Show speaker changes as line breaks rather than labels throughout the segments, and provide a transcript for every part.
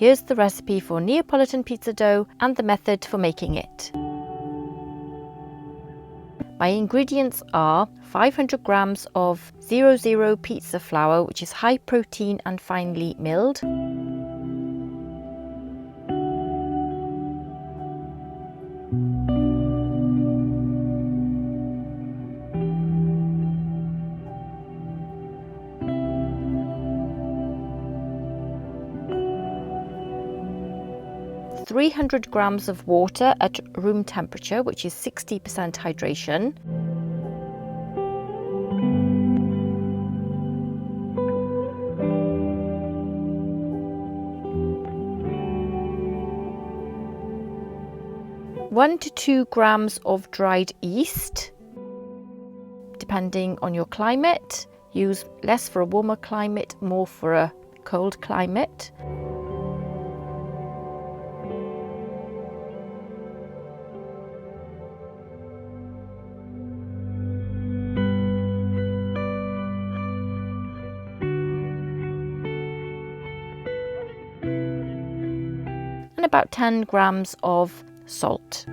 Here's the recipe for Neapolitan pizza dough and the method for making it. My ingredients are 500 grams of 00 pizza flour, which is high protein and finely milled. ,300 grams of water at room temperature, which is 60% hydration. One to 2 grams of dried yeast, depending on your climate. Use less for a warmer climate, more for a cold climate. And about 10 grams of salt.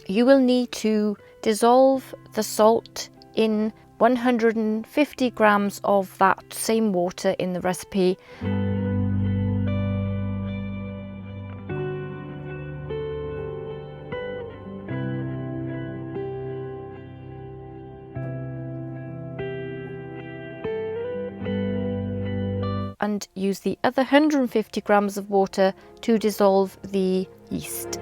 You will need to dissolve the salt in 150 grams of that same water in the recipe. And use the other 150 grams of water to dissolve the yeast.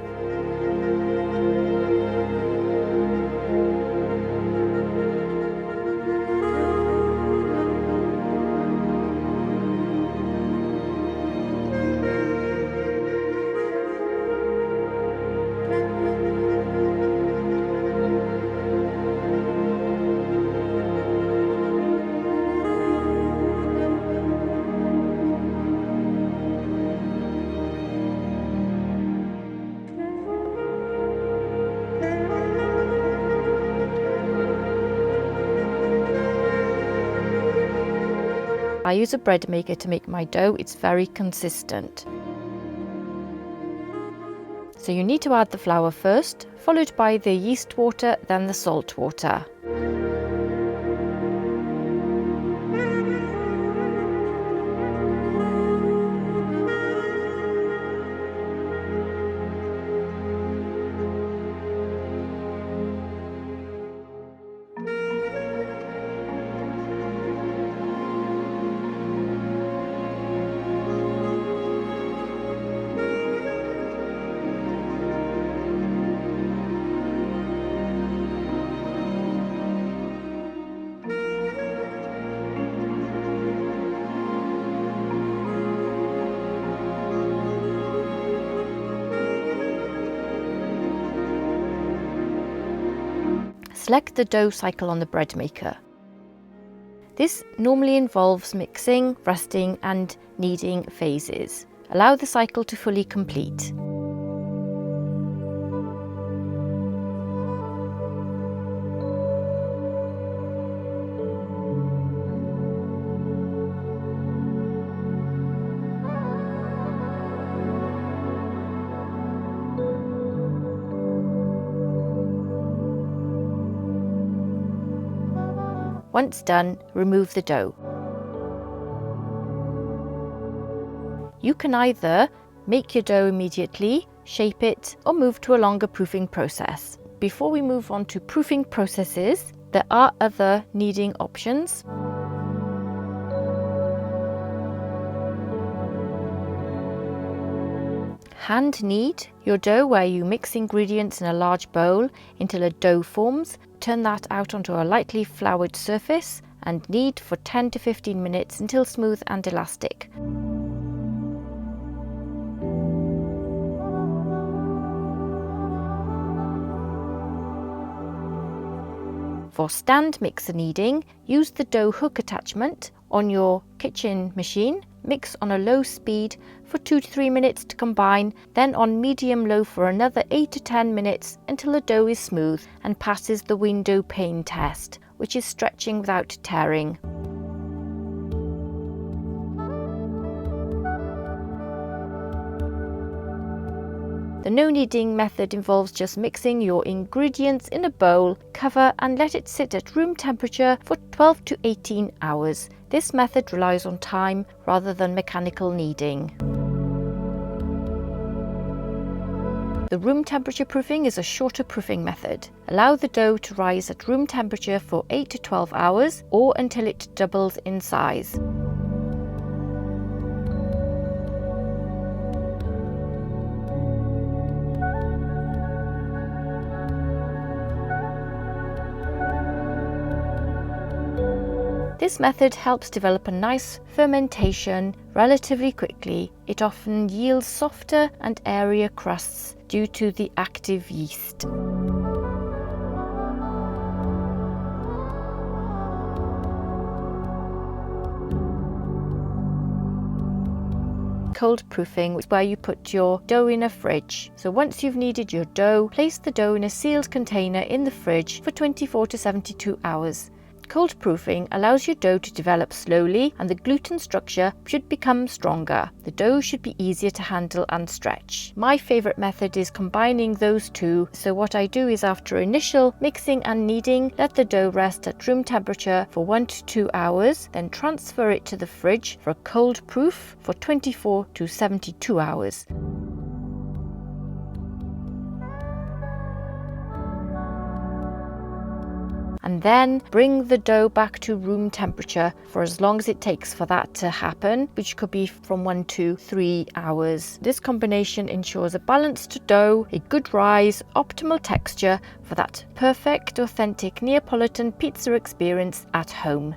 I use a Breadmaker to make my dough. It's very consistent. So you need to add the flour first, followed by the yeast water, then the salt water. Select the dough cycle on the Breadmaker. This normally involves mixing, resting and kneading phases. Allow the cycle to fully complete. Once done, remove the dough. You can either make your dough immediately, shape it, or move to a longer proofing process. Before we move on to proofing processes, there are other kneading options. Hand knead your dough, where you mix ingredients in a large bowl until a dough forms. Turn that out onto a lightly floured surface and knead for 10 to 15 minutes until smooth and elastic. For stand mixer kneading, use the dough hook attachment on your kitchen machine. Mix on a low speed for 2 to 3 minutes to combine, then on medium-low for another 8 to 10 minutes until the dough is smooth and passes the window pane test, which is stretching without tearing. The no kneading method involves just mixing your ingredients in a bowl, cover and let it sit at room temperature for 12 to 18 hours. This method relies on time rather than mechanical kneading. The room temperature proofing is a shorter proofing method. Allow the dough to rise at room temperature for 8 to 12 hours or until it doubles in size. This method helps develop a nice fermentation relatively quickly. It often yields softer and airier crusts due to the active yeast. Cold proofing is where you put your dough in a fridge. So once you've kneaded your dough, place the dough in a sealed container in the fridge for 24 to 72 hours. Cold proofing allows your dough to develop slowly and the gluten structure should become stronger. The dough should be easier to handle and stretch. My favourite method is combining those two. So what I do is, after initial mixing and kneading, let the dough rest at room temperature for 1 to 2 hours, then transfer it to the fridge for a cold proof for 24 to 72 hours. And then bring the dough back to room temperature for as long as it takes for that to happen, which could be from 1 to 3 hours. This combination ensures a balanced dough, a good rise, optimal texture for that perfect, authentic Neapolitan pizza experience at home.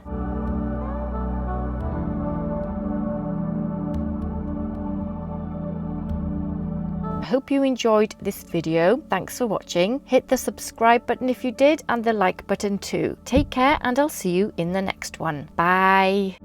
I hope you enjoyed this video. Thanks for watching. Hit the subscribe button if you did and the like button too. Take care and I'll see you in the next one. Bye.